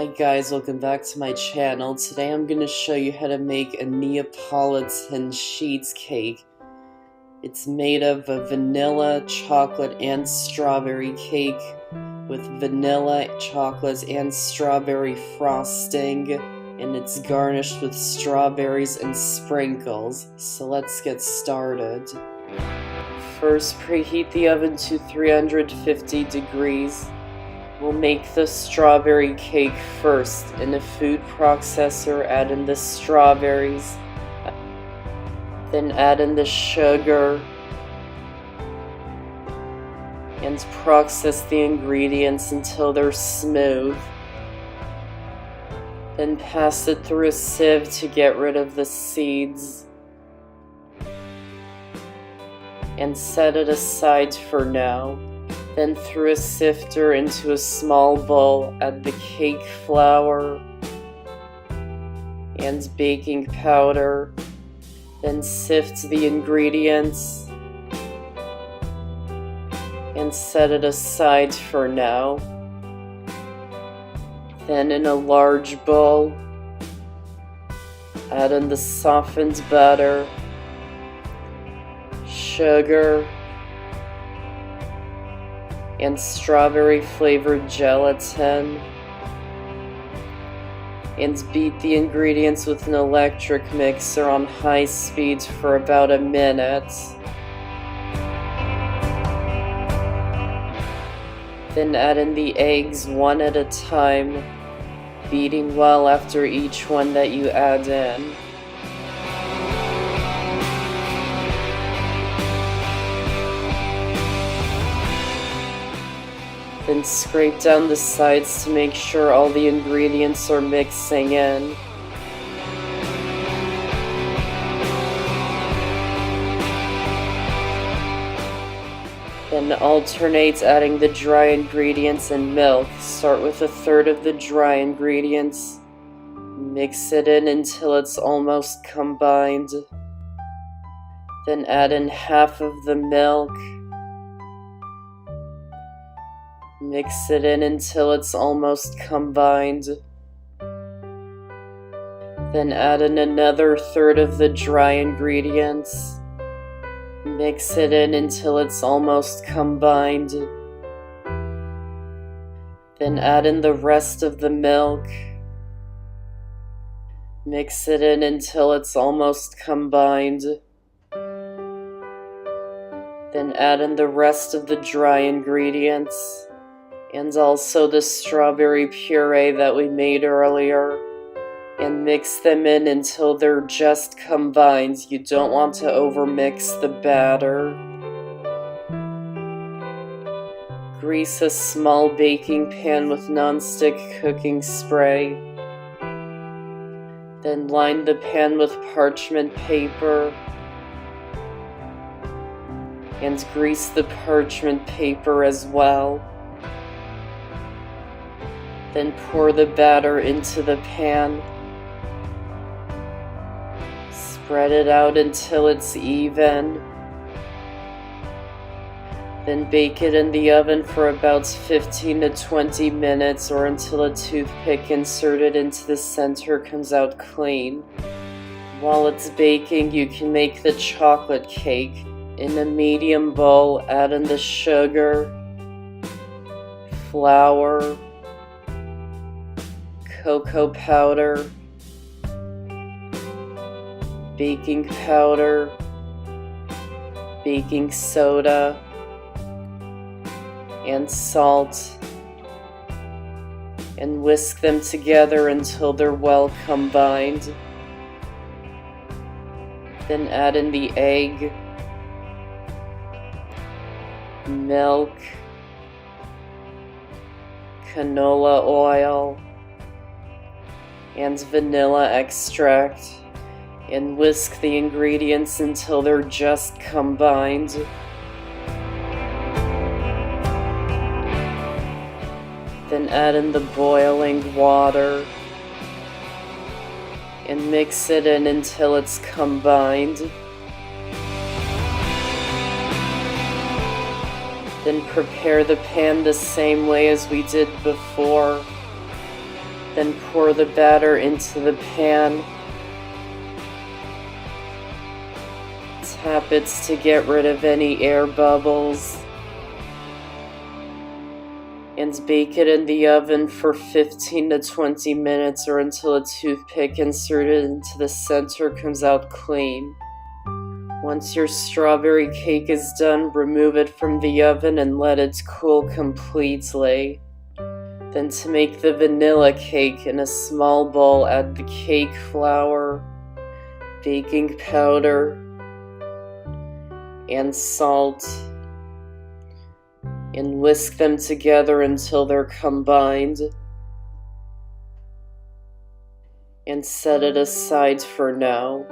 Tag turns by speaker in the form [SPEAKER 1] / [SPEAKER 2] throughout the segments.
[SPEAKER 1] Hi guys, welcome back to my channel. Today I'm going to show you how to make a Neapolitan sheet cake. It's made of a vanilla, chocolate, and strawberry cake with vanilla, chocolate, and strawberry frosting, and it's garnished with strawberries and sprinkles. So let's get started. First, preheat the oven to 350 degrees. We'll make the strawberry cake first. In a food processor, add in the strawberries, then add in the sugar, and process the ingredients until they're smooth. Then pass it through a sieve to get rid of the seeds, and set it aside for now. Then through a sifter into a small bowl, add the cake flour and baking powder. Then sift the ingredients and set it aside for now. Then in a large bowl, add in the softened butter, sugar, and strawberry flavored gelatin, and beat the ingredients with an electric mixer on high speed for about a minute. Then add in the eggs one at a time, beating well after each one that you add in. Then scrape down the sides to make sure all the ingredients are mixing in. Then alternate adding the dry ingredients and milk. Start with a third of the dry ingredients. Mix it in until it's almost combined. Then add in half of the milk. Mix it in until it's almost combined. Then add in another third of the dry ingredients. Mix it in until it's almost combined. Then add in the rest of the milk. Mix it in until it's almost combined. Then add in the rest of the dry ingredients, and also the strawberry puree that we made earlier, and mix them in until they're just combined. You don't want to overmix the batter. Grease a small baking pan with non-stick cooking spray. Then line the pan with parchment paper and grease the parchment paper as well. Then pour the batter into the pan. Spread it out until it's even. Then bake it in the oven for about 15 to 20 minutes, or until a toothpick inserted into the center comes out clean. While it's baking, you can make the chocolate cake. In a medium bowl, add in the sugar, flour, cocoa powder, baking powder, baking soda, and salt, and whisk them together until they're well combined. Then add in the egg, milk, canola oil, and vanilla extract, and whisk the ingredients until they're just combined. Then add in the boiling water and mix it in until it's combined. Then prepare the pan the same way as we did before. Then pour the batter into the pan. Tap it to get rid of any air bubbles. And bake it in the oven for 15 to 20 minutes or until a toothpick inserted into the center comes out clean. Once your strawberry cake is done, remove it from the oven and let it cool completely. Then to make the vanilla cake, in a small bowl, add the cake flour, baking powder, and salt, and whisk them together until they're combined, and set it aside for now.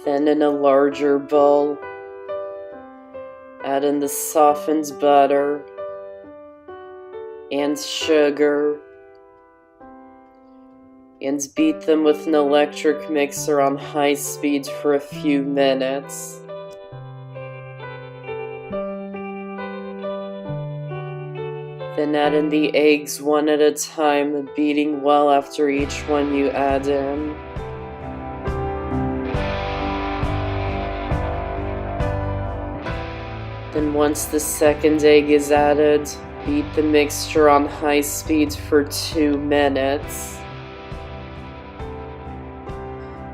[SPEAKER 1] Then in a larger bowl, add in the softened butter and sugar, and beat them with an electric mixer on high speed for a few minutes. Then add in the eggs one at a time, beating well after each one you add in. Then once the second egg is added, beat the mixture on high speed for 2 minutes.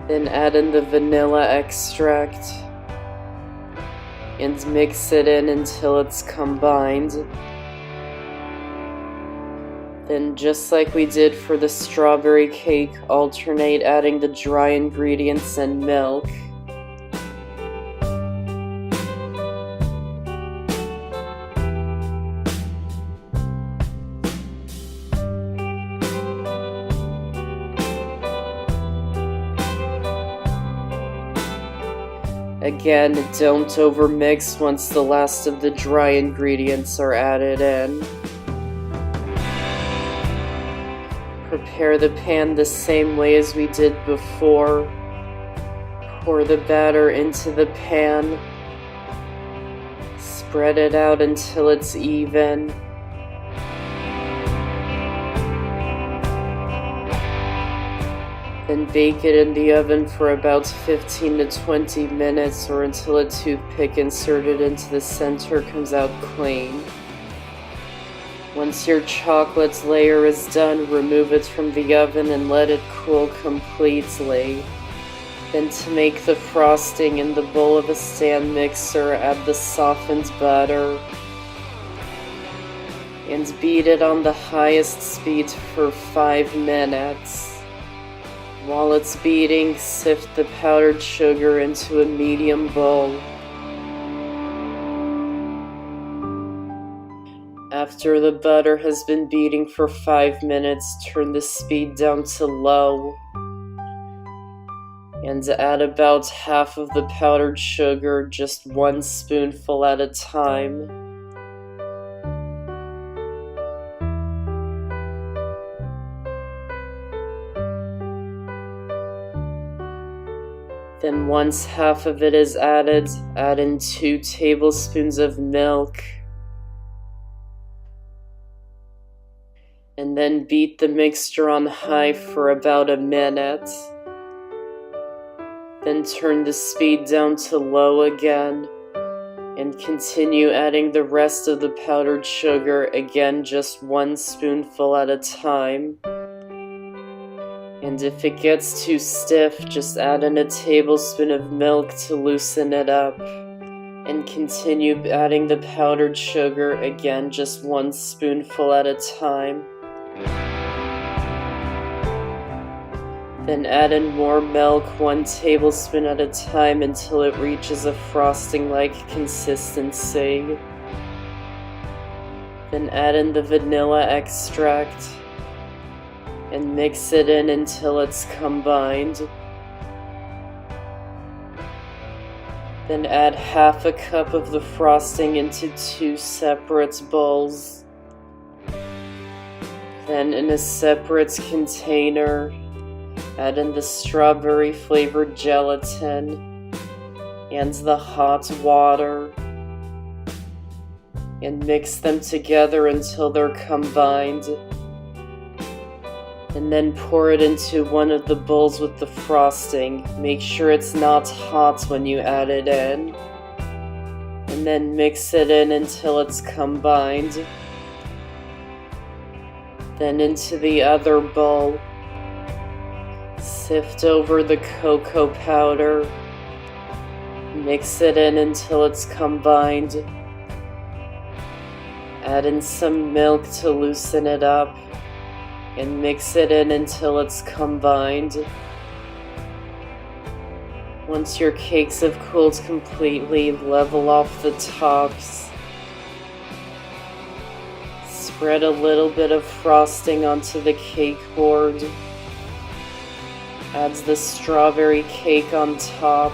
[SPEAKER 1] Then add in the vanilla extract and mix it in until it's combined. Then, just like we did for the strawberry cake, alternate adding the dry ingredients and milk. Again, don't overmix once the last of the dry ingredients are added in. Prepare the pan the same way as we did before. Pour the batter into the pan. Spread it out until it's even. Then bake it in the oven for about 15 to 20 minutes or until a toothpick inserted into the center comes out clean. Once your chocolate layer is done, remove it from the oven and let it cool completely. Then to make the frosting, in the bowl of a stand mixer, add the softened butter and beat it on the highest speed for 5 minutes. While it's beating, sift the powdered sugar into a medium bowl. After the butter has been beating for 5 minutes, turn the speed down to low and add about half of the powdered sugar, just 1 spoonful at a time. Then once half of it is added, add in 2 tablespoons of milk. And then beat the mixture on high for about a minute. Then turn the speed down to low again, and continue adding the rest of the powdered sugar, again just 1 spoonful at a time. And if it gets too stiff, just add in a tablespoon of milk to loosen it up. And continue adding the powdered sugar, again just 1 spoonful at a time. Then add in more milk, 1 tablespoon at a time, until it reaches a frosting-like consistency. Then add in the vanilla extract and mix it in until it's combined. Then add half a cup of the frosting into 2 separate bowls. Then in a separate container, add in the strawberry-flavored gelatin and the hot water, and mix them together until they're combined. And then pour it into one of the bowls with the frosting. Make sure it's not hot when you add it in. And then mix it in until it's combined. Then into the other bowl. Sift over the cocoa powder. Mix it in until it's combined. Add in some milk to loosen it up. And mix it in until it's combined. Once your cakes have cooled completely, level off the tops. Spread a little bit of frosting onto the cake board. Add the strawberry cake on top.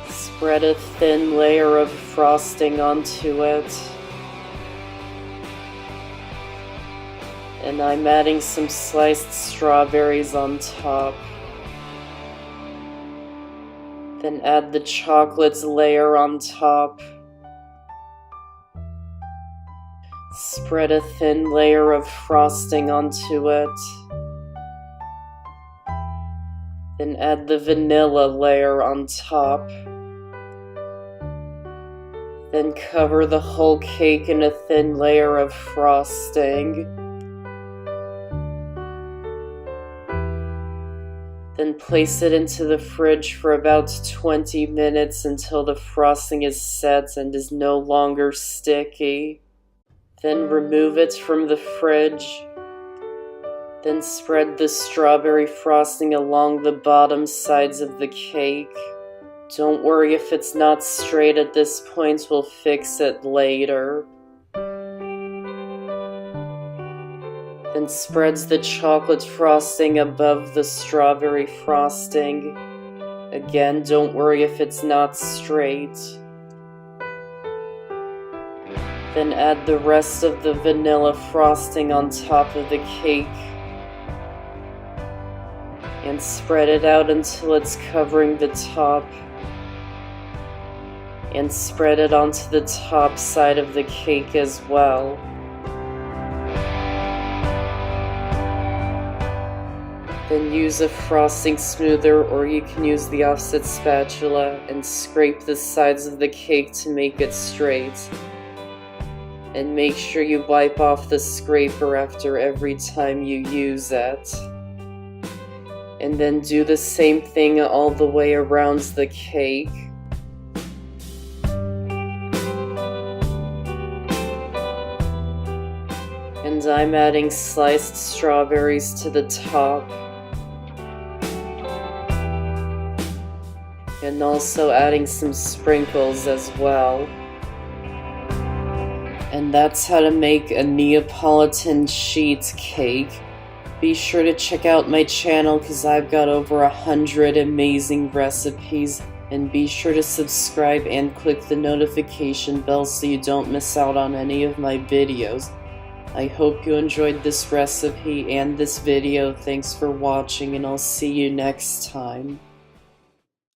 [SPEAKER 1] Spread a thin layer of frosting onto it. And I'm adding some sliced strawberries on top. Then add the chocolates layer on top. Spread a thin layer of frosting onto it. Then add the vanilla layer on top. Then cover the whole cake in a thin layer of frosting. Then place it into the fridge for about 20 minutes until the frosting is set and is no longer sticky. Then remove it from the fridge. Then spread the strawberry frosting along the bottom sides of the cake. Don't worry if it's not straight at this point, we'll fix it later. Then spreads the chocolate frosting above the strawberry frosting. Again, don't worry if it's not straight. Then add the rest of the vanilla frosting on top of the cake. And spread it out until it's covering the top. And spread it onto the top side of the cake as well. Then use a frosting smoother, or you can use the offset spatula and scrape the sides of the cake to make it straight. And make sure you wipe off the scraper after every time you use it. And then do the same thing all the way around the cake. And I'm adding sliced strawberries to the top. And also adding some sprinkles as well. And that's how to make a Neapolitan sheet cake. Be sure to check out my channel because I've got over 100 amazing recipes. And be sure to subscribe and click the notification bell so you don't miss out on any of my videos. I hope you enjoyed this recipe and this video. Thanks for watching, and I'll see you next time.